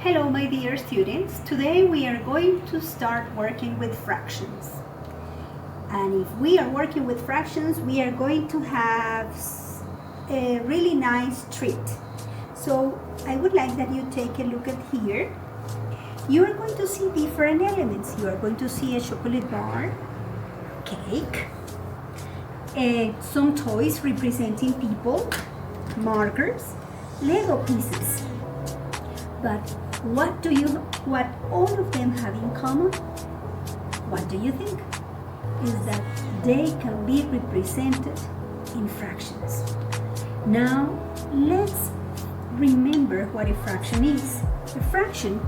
Hello my dear students, today we are going to start working with fractions. And if we are working with fractions, we are going to have a really nice treat. So I would like that you take a look at here. You are going to see different elements. You are going to see a chocolate bar, cake, some toys representing people, markers, Lego pieces. But what all of them have in common? What do you think? Is that they can be represented in fractions. Now, let's remember what a fraction is. A fraction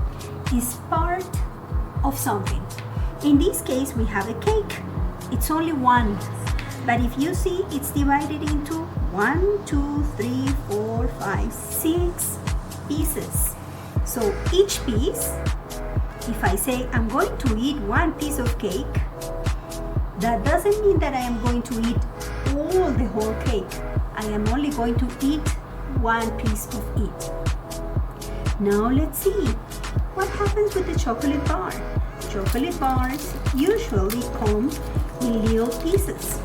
is part of something. In this case, we have a cake. It's only one. But if you see, it's divided into 1, 2, 3, 4, 5, 6 pieces. So each piece, if I say I'm going to eat one piece of cake, that doesn't mean that I am going to eat all the whole cake. I am only going to eat one piece of it. Now let's see what happens with the chocolate bar. Chocolate bars usually come in little pieces.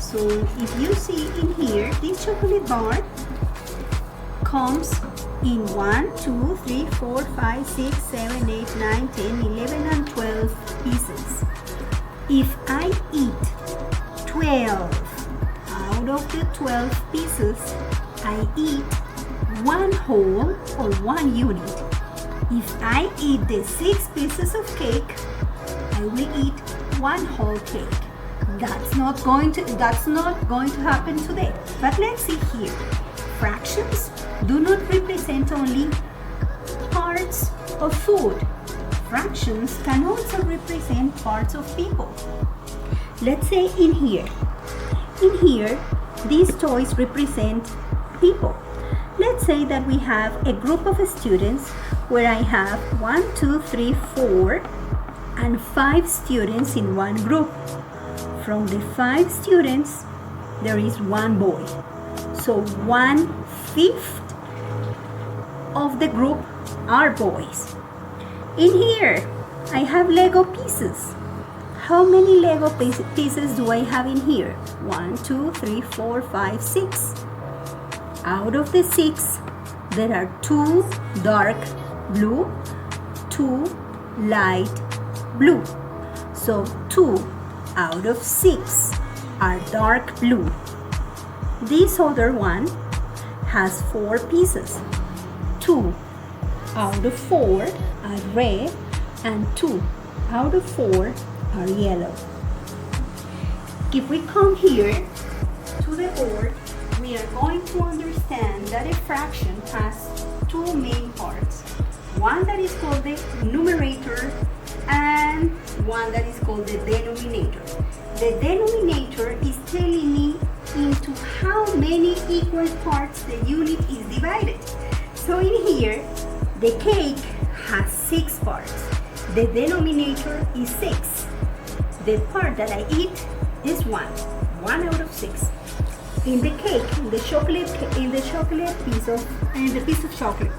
So if you see in here, this chocolate bar comes in 1, 2, 3, 4, 5, 6, 7, 8, 9, 10, 11, and 12 pieces. If I eat 12 out of the 12 pieces, I eat one whole or one unit. If I eat the 6 pieces of cake, I will eat one whole cake. That's not going to happen today. But let's see here. Fractions do not represent only parts of food. Fractions can also represent parts of people. Let's say in here, these toys represent people. Let's say that we have a group of students where I have 1, 2, 3, 4, and 5 students in one group. From the 5 students, there is one boy. So 1/5 of the group are boys. In here, I have Lego pieces. How many Lego pieces do I have in here? 1, 2, 3, 4, 5, 6. Out of the 6, there are 2 dark blue, 2 light blue. So 2 out of 6 are dark blue. This other one has 4 pieces. 2 out of 4 are red and 2 out of 4 are yellow. If we come here to the board, we are going to understand that a fraction has 2 main parts. One that is called the numerator and one that is called the denominator. The denominator is telling me into how many equal parts the unit is divided. So in here, the cake has 6 parts. The denominator is 6. The part that I eat is 1 out of 6. In the cake, in the piece of chocolate,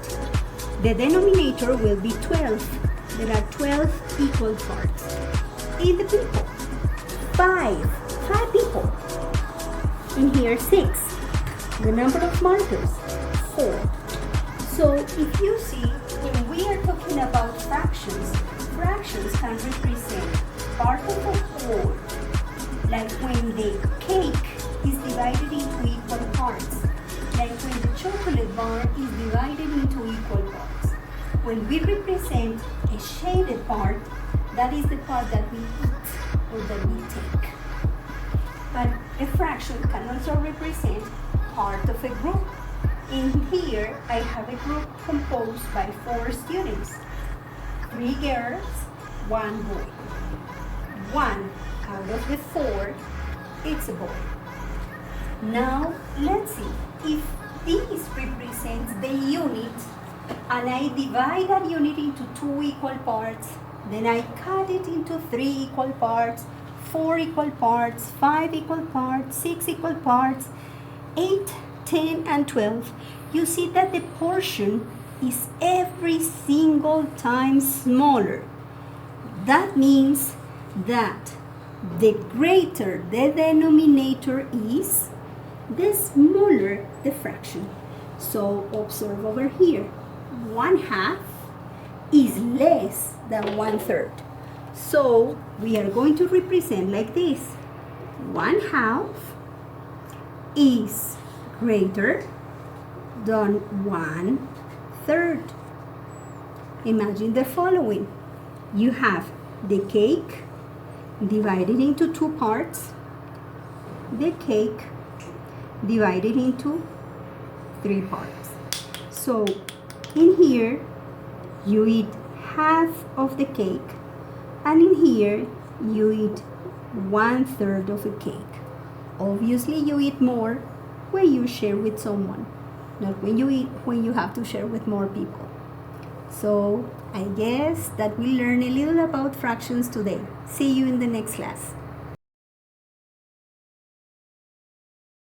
the denominator will be 12. There are 12 equal parts. In the people, 5 people. In here, 6. The number of markers, 4. So if you see, when we are talking about fractions, fractions can represent part of a whole. Like when the cake is divided into equal parts. Like when the chocolate bar is divided into equal parts. When we represent a shaded part, that is the part that we eat or that we take. But a fraction can also represent part of a group. In here, I have a group composed by 4 students. 3 girls, 1 boy. 1 out of the 4, it's a boy. Now, let's see. If this represents the unit, and I divide that unit into 2 equal parts, then I cut it into 3 equal parts, 4 equal parts, 5 equal parts, 6 equal parts, 8, 10, and 12. You see that the portion is every single time smaller. That means that the greater the denominator is, the smaller the fraction. So observe over here, 1/2 is less than 1/3. So we are going to represent like this. 1/2 is greater than 1/3. Imagine the following. You have the cake divided into 2 parts, the cake divided into 3 parts. So in here you eat half of the cake, and in here you eat 1/3 of a cake. Obviously you eat more when you share with someone, not when you have to share with more people. So I guess that we learn a little about fractions today. See you in the next class.